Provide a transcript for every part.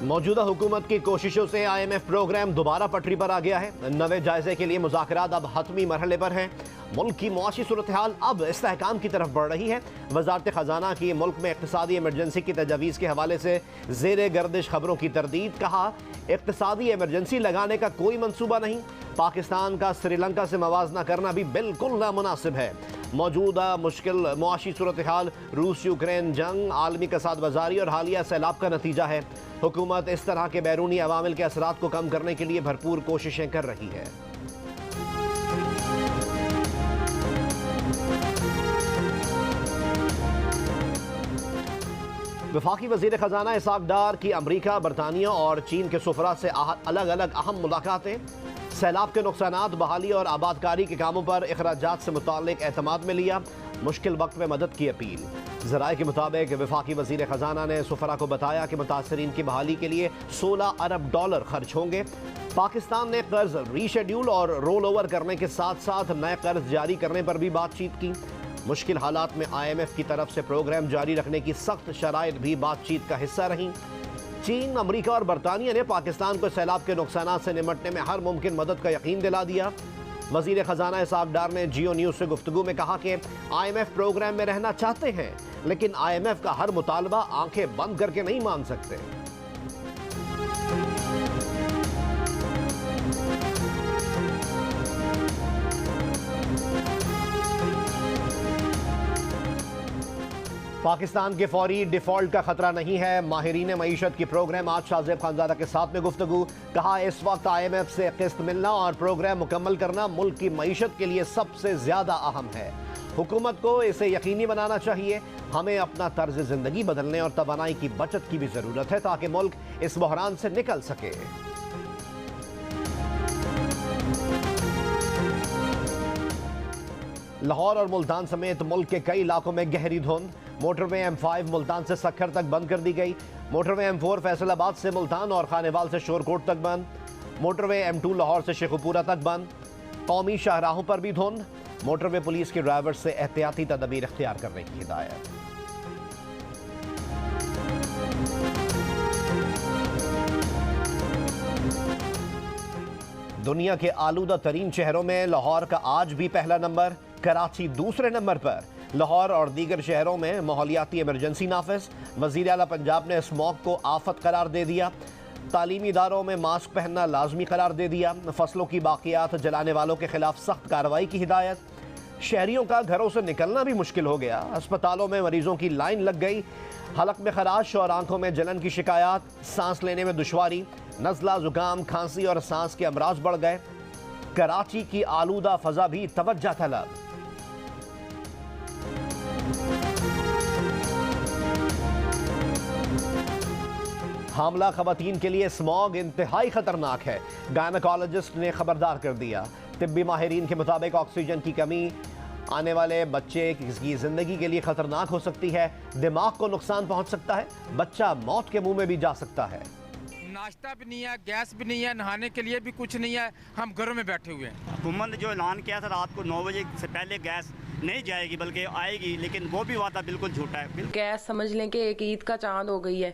मौजूदा हुकूमत की कोशिशों से IMF प्रोग्राम दोबारा पटरी पर आ गया है। नवे जायजे के लिए मुज़ाकरात अब हतमी मरहले पर हैं। मुल्क की मुआशी सूरत हाल अब इस्तेहकाम की तरफ बढ़ रही है। वजारत ख़जाना की मुल्क में इक़्तिसादी एमरजेंसी की तजवीज़ के हवाले से ज़ेरे गर्दिश खबरों की तरदीद। कहा, इक़्तिसादी एमरजेंसी लगाने का कोई मनसूबा नहीं। पाकिस्तान का श्रीलंका से मवाजना करना भी बिल्कुल नामुनासिब है। मौजूदा मुश्किल मुआशी सूरत हाल, रूस यूक्रेन जंग, आलमी कसाद बाजारी और हालिया सैलाब का नतीजा है। हुकूमत इस तरह के बैरूनी अवामिल के असरात को कम करने के लिए भरपूर कोशिशें कर रही है। वफाकी वज़ीर ख़जाना इसहाक़ डार की अमरीका, बरतानिया और चीन के सुफरा से अलग अलग अहम मुलाकातें। सैलाब के नुकसानात, बहाली और आबादकारी के कामों पर अखराजात से मुताल्लिक़ एतमाद में लिया। मुश्किल वक्त में मदद की अपील। ज़राए के मुताबिक वफाकी वज़ीर ख़जाना ने सुफरा को बताया कि मुतासरीन की बहाली के लिए $16 अरब खर्च होंगे। पाकिस्तान ने कर्ज रीशेड्यूल और रोल ओवर करने के साथ साथ नए कर्ज जारी करने पर भी बातचीत की। मुश्किल हालात में IMF की तरफ से प्रोग्राम जारी रखने की सख्त शराइत भी बातचीत का हिस्सा रहीं। चीन, अमरीका और बरतानिया ने पाकिस्तान को सैलाब के नुकसानात से निपटने में हर मुमकिन मदद का यकीन दिला दिया। वज़ीर ख़जाना इसहाक़ डार ने जियो न्यूज़ से गुफ्तगू में कहा कि IMF प्रोग्राम में रहना चाहते हैं, लेकिन IMF का हर मुतालबा आंखें बंद करके नहीं मान सकते। पाकिस्तान के फौरी डिफॉल्ट का खतरा नहीं है। माहिरीन मईशत की प्रोग्राम आज शाहज़ेब खानज़ादा के साथ में गुफ्तगू। कहा, इस वक्त IMF से किस्त मिलना और प्रोग्राम मुकम्मल करना मुल्क की मईशत के लिए सबसे ज़्यादा अहम है। हुकूमत को इसे यकीनी बनाना चाहिए। हमें अपना तर्ज ज़िंदगी बदलने और तवानाई की बचत की भी ज़रूरत है ताकि मुल्क इस बहरान से निकल सके। लाहौर और मुल्तान समेत मुल्क के कई इलाकों में गहरी धुंध। मोटरवे M5 मुल्तान से सक्खर तक बंद कर दी गई। मोटरवे M4 फैसलाबाद से मुल्तान और खानेवाल से शोरकोट तक बंद। मोटरवे M2 लाहौर से शेखुपुरा तक बंद। कौमी शाहराहों पर भी धुंध। मोटरवे पुलिस के ड्राइवर से एहतियाती तदबीर इख्तियार करने की हिदायत। दुनिया के आलूदा तरीन शहरों में लाहौर का आज भी पहला नंबर, कराची दूसरे नंबर पर। लाहौर और दीगर शहरों में माहौलियाती इमरजेंसी नाफिज। वज़ीर आला पंजाब ने स्मॉग को आफत करार दे दिया। तालीमी इदारों में मास्क पहनना लाजमी करार दे दिया। फसलों की बाकियात जलाने वालों के खिलाफ सख्त कार्रवाई की हिदायत। शहरियों का घरों से निकलना भी मुश्किल हो गया। अस्पतालों में मरीजों की लाइन लग गई। हलक में खराश और आंखों में जलन की शिकायत। सांस लेने में दुश्वारी, नज़ला, जुकाम, खांसी और सांस के अमराज बढ़ गए। कराची की आलूदा फजा भी तवज्जो तलब। हामला खवातीन के लिए स्मॉग इंतहाई खतरनाक है। गायनेकोलॉजिस्ट ने खबरदार कर दिया। तिब्बी माहिरीन के मुताबिक ऑक्सीजन की कमी आने वाले बच्चे की जिंदगी के लिए खतरनाक हो सकती है। दिमाग को नुकसान पहुंच सकता है। बच्चा मौत के मुंह में भी जा सकता है। नाश्ता भी नहीं है, गैस भी नहीं है, नहाने के लिए भी कुछ नहीं है। हम घरों में बैठे हुए हैं। हुकूमत ने जो ऐलान किया था रात को 9 बजे से पहले गैस नहीं जाएगी बल्कि आएगी, लेकिन वो भी वादा बिल्कुल झूठा है। गैस समझ लें कि एक ईद का चांद हो गई है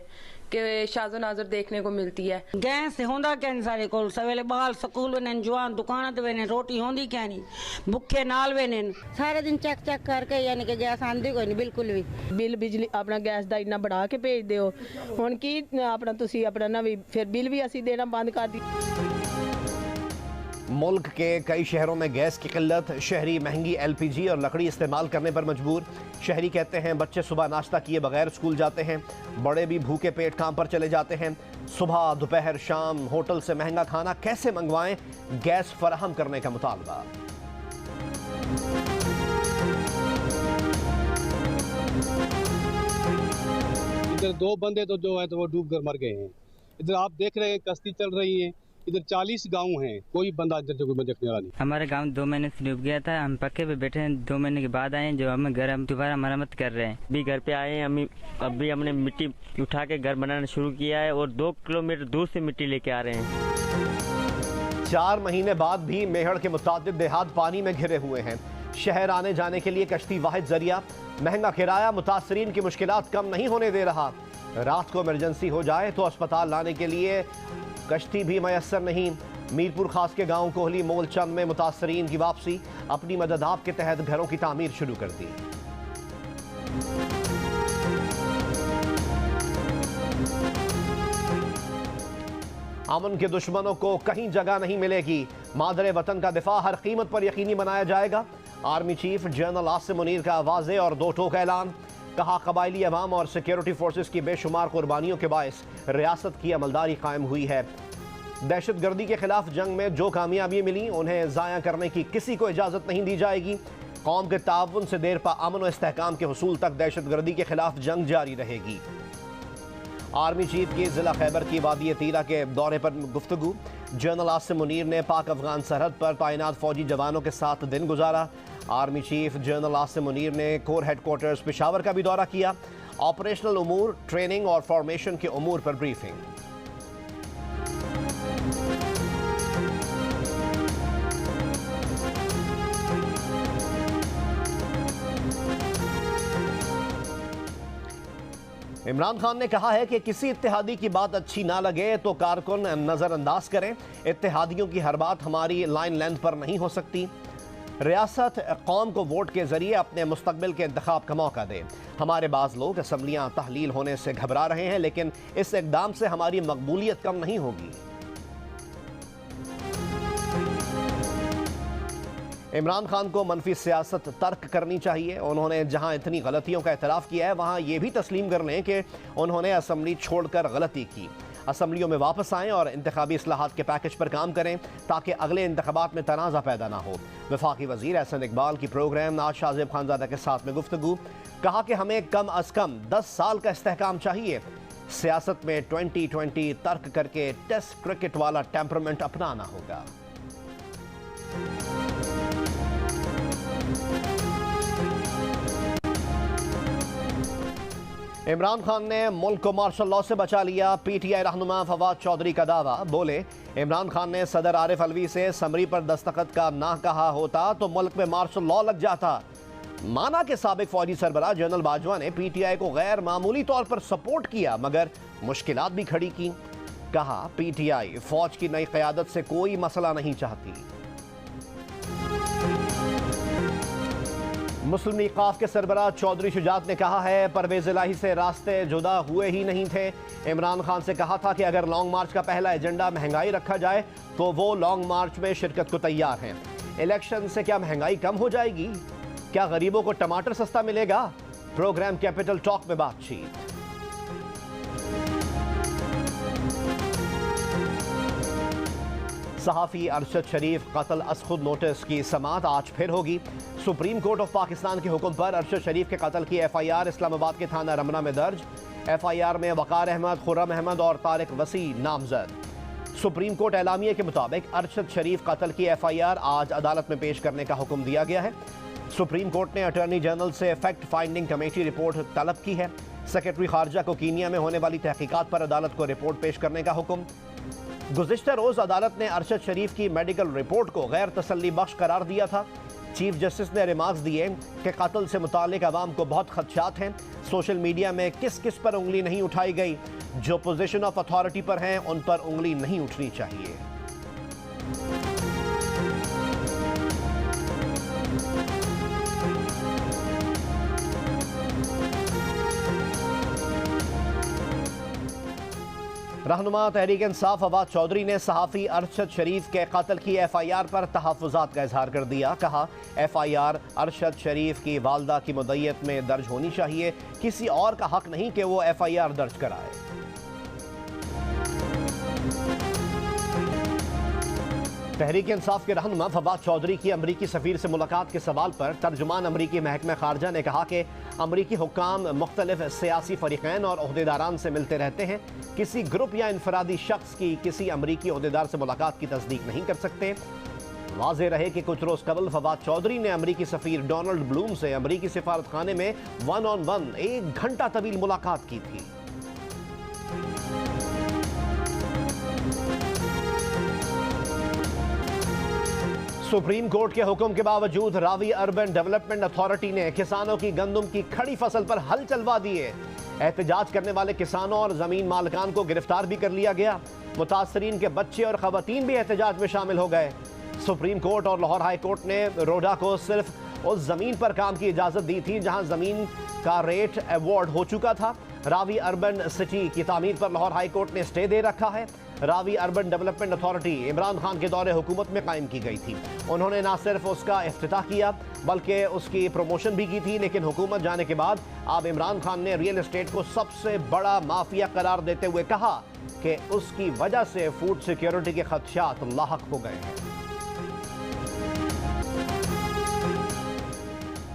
कि शाज़ो नाज़र देखने को मिलती है। गैस होंदा क्या नहीं सारे को सवेले बाल स्कूल वेने जवान दुकान ते वेने रोटी होंदी क्या नहीं, भुखे नाल वेने सारे दिन चेक चेक करके यानी कि गैस आंदी कोई नहीं बिल्कुल भी। बिल बिजली अपना गैस दा इन्ना बढ़ा के भेज दिओ। हुण की अपना तुसी अपना ना भी फिर बिल भी असी देना बंद कर दी। मुल्क के कई शहरों में गैस की किल्लत। शहरी महंगी LPG और लकड़ी इस्तेमाल करने पर मजबूर। शहरी कहते हैं बच्चे सुबह नाश्ता किए बगैर स्कूल जाते हैं। बड़े भी भूखे पेट काम पर चले जाते हैं। सुबह दोपहर शाम होटल से महंगा खाना कैसे मंगवाएं? गैस फराहम करने का मुतालबा। इधर 2 बंदे तो जो है तो वो डूब कर मर गए हैं। इधर आप देख रहे हैं कश्ती चल रही है। इधर 40 गांव हैं, कोई बंदा इधर जो देखने वाला नहीं। हमारे गांव 2 महीने से डूब गया था। हम पक्के पे बैठे हैं। 2 महीने के बाद आए हैं। जो हमें घर हम दोबारा मरम्मत कर रहे हैं। अभी घर पे आए हैं। अभी हमने मिट्टी उठा के घर बनाना शुरू किया है और 2 किलोमीटर दूर से मिट्टी लेके आ रहे हैं। 4 महीने बाद भी मेहड़ के मुतादिद देहात पानी में घिरे हुए हैं। शहर आने जाने के लिए कश्ती वाहिद जरिया। महंगा किराया मुतासरीन की मुश्किलात कम नहीं होने दे रहा। रात को इमरजेंसी हो जाए तो अस्पताल लाने के लिए कश्ती भी मैसर नहीं। मीरपुर खास के गांव कोहली मोलचंद में मुतासरीन की वापसी, अपनी मदद आप के तहत घरों की तामीर शुरू कर दी। अमन के दुश्मनों को कहीं जगह नहीं मिलेगी, मादरे वतन का दिफा हर कीमत पर यकीनी बनाया जाएगा। Army chief general Asim Munir का वाज़े और दो टोक ऐलान, कहा कबायली अवाम और सिक्योरिटी फोर्सेस की बेशुमार कुर्बानियों के बायस रियासत की अमलदारी कायम हुई है। दहशत गर्दी के खिलाफ जंग में जो कामयाबी मिली उन्हें ज़ाया करने की किसी को इजाज़त नहीं दी जाएगी। कौम के ताउन से देर पा अमन और इस्तेहकाम के हुसूल तक दहशत गर्दी के खिलाफ जंग जारी रहेगी। आर्मी चीफ की जिला खैबर की वादी तीरा के दौरे पर गुफ्तगू, जनरल आसिम मुनीर ने पाक अफगान सरहद पर तैनात फौजी जवानों के साथ दिन गुजारा। Army chief general Asim Munir ने कोर हेडक्वार्टर्स पेशावर का भी दौरा किया। ऑपरेशनल उमूर, ट्रेनिंग और फॉर्मेशन के उमूर पर ब्रीफिंग। इमरान खान ने कहा है कि किसी इत्तेहादी की बात अच्छी ना लगे तो कारकुन नज़रअंदाज करें। इत्तेहादियों की हर बात हमारी लाइन लेंथ पर नहीं हो सकती। रियासत कौम को वोट के जरिए अपने मुस्तकबिल के इंतखाब का मौका दे। हमारे बाज़ लोग असम्बलियाँ तहलील होने से घबरा रहे हैं, लेकिन इस इक़दाम से हमारी मकबूलियत कम नहीं होगी। इमरान खान को मनफी सियासत तर्क करनी चाहिए। उन्होंने जहां इतनी गलतियों का एतराफ़ किया है वहां ये भी तस्लीम कर लें कि उन्होंने असम्बली छोड़कर गलती की। असम्बलियों में वापस आएँ और इंतखाबी इस्लाहात के पैकेज पर काम करें ताकि अगले इंतखाबात में तनाज़ा पैदा ना हो। वफाकी वज़ीर एहसन इकबाल की प्रोग्राम आज शाहज़ेब खानज़ादा के साथ में गुफ्तगू, कहा कि हमें कम अज़ कम 10 साल का इस्तेहकाम चाहिए। सियासत में 2020 तर्क करके टेस्ट क्रिकेट वाला टेम्परामेंट अपनाना होगा। इमरान खान ने मुल्क को मार्शल लॉ से बचा लिया। पीटीआई रहनुमा फवाद चौधरी का दावा, बोले इमरान खान ने सदर आरिफ अलवी से समरी पर दस्तखत का ना कहा होता तो मुल्क में मार्शल लॉ लग जाता। माना के साबिक फौजी सरबराह जनरल बाजवा ने पीटीआई को गैर मामूली तौर पर सपोर्ट किया मगर मुश्किलात भी खड़ी की। कहा पीटीआई फौज की नई क़यादत से कोई मसला नहीं चाहती। मुस्लिम लीग क़ाफ के सरबराह चौधरी शुजात ने कहा है परवेज़ इलाही से रास्ते जुदा हुए ही नहीं थे। इमरान खान से कहा था कि अगर लॉन्ग मार्च का पहला एजेंडा महंगाई रखा जाए तो वो लॉन्ग मार्च में शिरकत को तैयार हैं। इलेक्शन से क्या महंगाई कम हो जाएगी? क्या गरीबों को टमाटर सस्ता मिलेगा? प्रोग्राम कैपिटल टॉक में बातचीत। सहाफ़ी अरशद शरीफ कत्ल अस खुद नोटिस की समाअत आज फिर होगी। सुप्रीम कोर्ट ऑफ पाकिस्तान के हुक्म पर अरशद शरीफ के कत्ल की एफआईआर इस्लामाबाद के थाना रमना में दर्ज। एफआईआर में वकार अहमद, खुर्रम अहमद और तारिक वसी नामजद। सुप्रीम कोर्ट एलामिया के मुताबिक अरशद शरीफ कत्ल की एफआईआर आज अदालत में पेश करने का हुक्म दिया गया है। सुप्रीम कोर्ट ने अटॉर्नी जनरल से फैक्ट फाइंडिंग कमेटी रिपोर्ट तलब की है। सेक्रेटरी खारजा को कीनिया में होने वाली तहकीकात पर अदालत को रिपोर्ट पेश करने का हुक्म। गुज़िश्ता रोज़ अदालत ने अरशद शरीफ की मेडिकल रिपोर्ट को गैर तसल्ली बख्श करार दिया था। चीफ जस्टिस ने रिमार्क्स दिए कि कत्ल से मुताल्लिक अवाम को बहुत खदशात हैं। सोशल मीडिया में किस किस पर उंगली नहीं उठाई गई, जो पोजीशन ऑफ अथॉरिटी पर हैं उन पर उंगली नहीं उठनी चाहिए। रहनुमा तहरीक इंसाफ फवाद चौधरी ने सहाफ़ी अरशद शरीफ के कत्ल की एफआईआर पर तहफ़्फ़ुज़ात का इजहार कर दिया। कहा एफआईआर अरशद शरीफ की वालदा की मुद्दईयत में दर्ज होनी चाहिए, किसी और का हक नहीं कि वो एफआईआर दर्ज कराए। तहरीक इंसाफ के रहनुमा फवाद चौधरी की अमरीकी सफ़ीर से मुलाकात के सवाल पर तर्जुमान अमरीकी महकमा खारजा ने कहा कि अमरीकी हुक्काम मुख्तलिफ सियासी फ़रीक़ैन और ओहदेदारान से मिलते रहते हैं। किसी ग्रुप या इनफरादी शख्स की किसी अमरीकी ओहदेदार से मुलाकात की तस्दीक नहीं कर सकते। वाज़ेह रहे कि कुछ रोज़ कबल फवाद चौधरी ने अमरीकी सफ़ीर डोनाल्ड ब्लूम से अमरीकी सिफारत खाने में 1-on-1 1 घंटा तवील मुलाकात की थी। सुप्रीम कोर्ट के हुक्म के बावजूद रावी अर्बन डेवलपमेंट अथॉरिटी ने किसानों की गंदम की खड़ी फसल पर हल चलवा दिए। एहतजाज करने वाले किसानों और जमीन मालिकान को गिरफ्तार भी कर लिया गया। मुतासरीन के बच्चे और खवातीन भी एहतजाज में शामिल हो गए। सुप्रीम कोर्ट और लाहौर हाई कोर्ट ने रोडा को सिर्फ उस जमीन पर काम की इजाजत दी थी जहां जमीन का रेट अवार्ड हो चुका था। रावी अर्बन सिटी की तामीर पर लाहौर हाई कोर्ट ने स्टे दे रखा है। Ravi urban development authority Imran Khan के दौरे हुकूमत में कायम की गई थी। उन्होंने ना सिर्फ उसका इफ्तिताह किया बल्कि उसकी प्रमोशन भी की थी, लेकिन हुकूमत जाने के बाद अब इमरान खान ने रियल एस्टेट को सबसे बड़ा माफिया करार देते हुए कहा कि उसकी वजह से फूड सिक्योरिटी के खदशात लाहक हो गए हैं।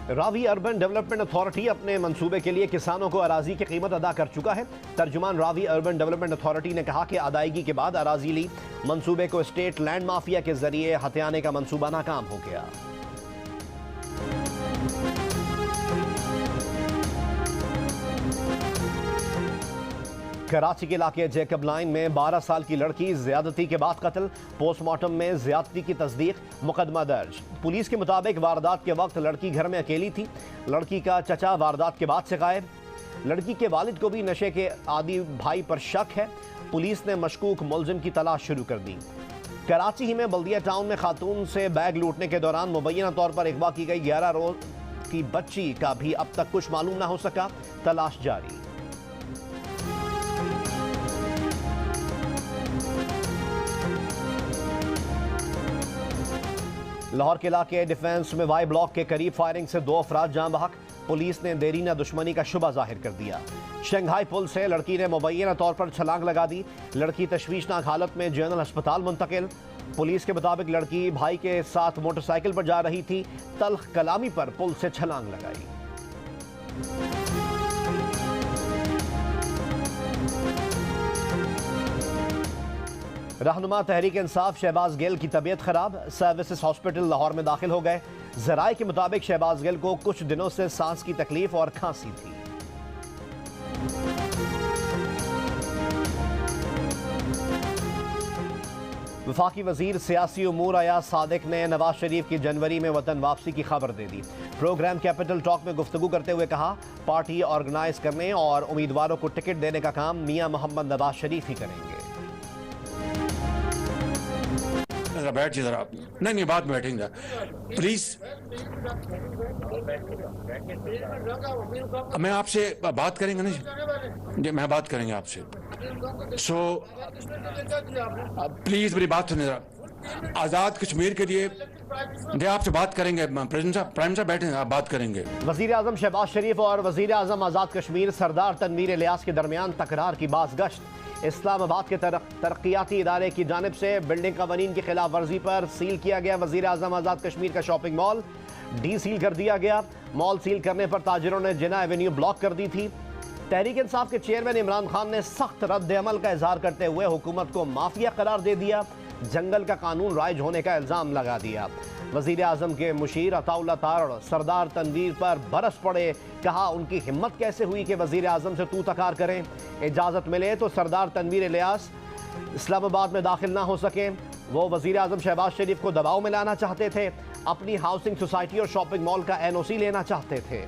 रावी अर्बन डेवलपमेंट अथॉरिटी अपने मंसूबे के लिए किसानों को अराजी की कीमत अदा कर चुका है। तर्जुमान रावी अर्बन डेवलपमेंट अथॉरिटी ने कहा कि अदायगी के बाद अराजी ली मंसूबे को स्टेट लैंड माफिया के जरिए हथियाने का मंसूबा नाकाम हो गया। कराची के इलाके जैकब लाइन में 12 साल की लड़की ज्यादती के बाद कत्ल, पोस्टमार्टम में ज्यादती की तस्दीक, मुकदमा दर्ज। पुलिस के मुताबिक वारदात के वक्त लड़की घर में अकेली थी। लड़की का चचा वारदात के बाद से गायब। लड़की के वालिद को भी नशे के आदी भाई पर शक है। पुलिस ने मशकूक मुलजिम की तलाश शुरू कर दी। कराची ही में बल्दिया टाउन में खातून से बैग लूटने के दौरान मुबैना तौर पर अगवा की गई 11 रोज की बच्ची का भी अब तक कुछ मालूम ना हो सका। तलाश जारी। लाहौर के इलाके डिफेंस में वाई ब्लॉक के करीब फायरिंग से 2 अफराद जान बहक। पुलिस ने देरीना दुश्मनी का शुबा जाहिर कर दिया। शंघाई पुल से लड़की ने मुबैना तौर पर छलांग लगा दी। लड़की तशवीशनाक हालत में जनरल अस्पताल मुंतकिल। पुलिस के मुताबिक लड़की भाई के साथ मोटरसाइकिल पर जा रही थी। तल्ख कलामी पर पुल से छलांग लगाई। रहनुमा तहरीक इंसाफ शहबाज गिल की तबीयत खराब, सर्विसेज हॉस्पिटल लाहौर में दाखिल हो गए। जराए के मुताबिक शहबाज गिल को कुछ दिनों से सांस की तकलीफ और खांसी थी। वफाकी वजीर सियासी उमूर अयाज सादिक ने नवाज शरीफ की जनवरी में वतन वापसी की खबर दे दी। प्रोग्राम कैपिटल टॉक में गुफ्तगू करते हुए कहा, पार्टी ऑर्गेनाइज करने और उम्मीदवारों को टिकट देने का काम मियां मोहम्मद नवाज शरीफ ही करेंगे। बैठ जी जरा, नहीं बाद में बैठेंगे प्लीज। मैं आपसे बात करेंगे ना जी, मैं बात करेंगे आपसे। सो प्लीज मेरी बात सुनिए जरा। आजाद कश्मीर के लिए आपसे बात करेंगे। प्रेसिडेंट साहब, प्राइम साहब बैठे, आप बात करेंगे। वजीर आजम शहबाज शरीफ और वजीर आजम आजाद कश्मीर सरदार तनवीर इलियास के दरमियान तकरार की बाज़ गश्त। इस्लामाबाद के तरक्याती इदारे की जानिब से बिल्डिंग कवानीन की खिलाफ वर्जी पर सील किया गया वजीर आजम आजाद कश्मीर का शॉपिंग मॉल। डी सील कर दिया गया। मॉल सील करने पर ताजिरों ने जिना एवेन्यू ब्लॉक कर दी थी। तहरीक इंसाफ के चेयरमैन इमरान खान ने सख्त रद्द अमल का इजहार करते हुए हुकूमत को माफिया करार दे दिया। जंगल का कानून राइज होने का इल्जाम लगा दिया। वजीर आजम के मुशीर अताउल्ला तारड़ सरदार तनवीर पर बरस पड़े। कहा, उनकी हिम्मत कैसे हुई कि वजीर आजम से तू तकार करें। इजाज़त मिले तो सरदार तनवीर इलियास इस्लामाबाद में दाखिल ना हो सके। वो वजीर आजम शहबाज शरीफ को दबाव में लाना चाहते थे। अपनी हाउसिंग सोसाइटी और शॉपिंग मॉल का NOC लेना चाहते थे।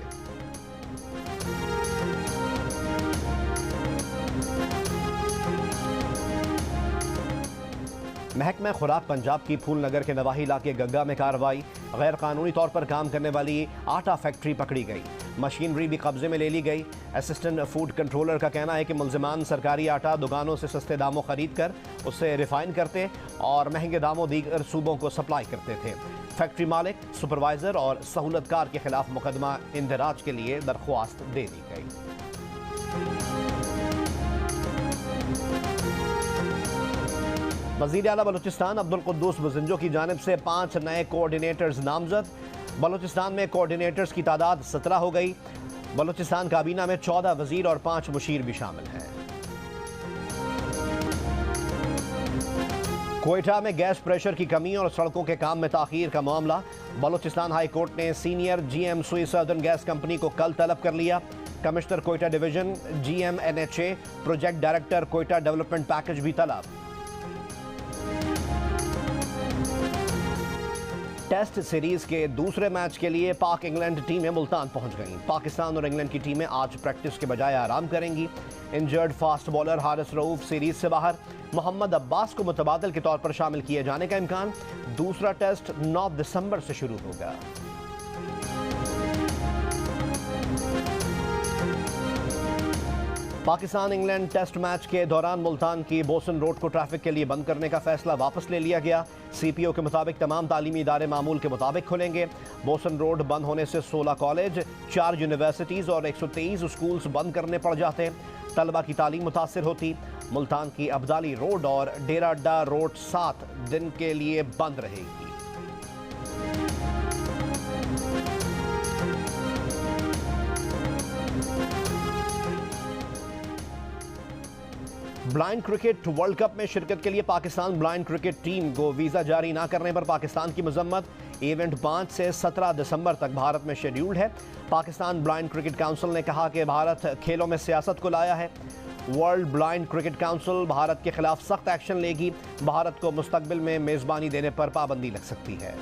महकमा खुराक पंजाब की फूल नगर के नवाही इलाके गग्गा में कार्रवाई। गैर कानूनी तौर पर काम करने वाली आटा फैक्ट्री पकड़ी गई। मशीनरी भी कब्जे में ले ली गई। असिस्टेंट फूड कंट्रोलर का कहना है कि मुलजिमान सरकारी आटा दुकानों से सस्ते दामों खरीद कर उसे रिफाइन करते और महंगे दामों दीगर सूबों को सप्लाई करते थे। फैक्ट्री मालिक, सुपरवाइजर और सहूलतकार के खिलाफ मुकदमा इंदराज के लिए दरख्वास्त दे दी गई। वज़ीर आला बलूचिस्तान अब्दुल कुद्दूस बुज़िंजो की जानिब से 5 नए कोऑर्डिनेटर्स नामजद। बलूचिस्तान में कोऑर्डिनेटर्स की तादाद 17 हो गई। बलूचिस्तान काबीना में 14 वज़ीर और 5 मुशीर भी शामिल हैं। कोयटा में गैस प्रेशर की कमी और सड़कों के काम में ताख़ीर का मामला। बलूचिस्तान हाई कोर्ट ने सीनियर GM सुई सदर्न गैस कंपनी को कल तलब कर लिया। Commissioner Quetta division, GM NHA, project director Quetta development package भी तलब। टेस्ट सीरीज के दूसरे मैच के लिए पाक इंग्लैंड टीमें मुल्तान पहुंच गईं। पाकिस्तान और इंग्लैंड की टीमें आज प्रैक्टिस के बजाय आराम करेंगी। Injured fast bowler Haris Rauf series से बाहर। मोहम्मद अब्बास को मुतबादिल के तौर पर शामिल किए जाने का इम्कान। दूसरा टेस्ट 9 दिसंबर से शुरू होगा। पाकिस्तान इंग्लैंड टेस्ट मैच के दौरान मुल्तान की बोसन रोड को ट्रैफिक के लिए बंद करने का फैसला वापस ले लिया गया। CPO के मुताबिक तमाम तालीमी इदारे मामूल के मुताबिक खुलेंगे। बोसन रोड बंद होने से 16 कॉलेज, 4 यूनिवर्सिटीज़ और 123 स्कूल्स बंद करने पड़ जाते। तलबा की तालीम मुतासिर होती। मुल्तान की अब्दाली रोड और डेरा अड्डा रोड 7 दिन के लिए बंद रहेगी। ब्लाइंड क्रिकेट वर्ल्ड कप में शिरकत के लिए पाकिस्तान ब्लाइंड क्रिकेट टीम को वीज़ा जारी ना करने पर पाकिस्तान की मजम्मत। इवेंट 5 से 17 दिसंबर तक भारत में शेड्यूल्ड है। पाकिस्तान ब्लाइंड क्रिकेट काउंसिल ने कहा कि भारत खेलों में सियासत को लाया है। World blind cricket council Bharat के खिलाफ सख्त एक्शन लेगी। भारत को मुस्तकबिल में मेज़बानी देने पर पाबंदी लग सकती है।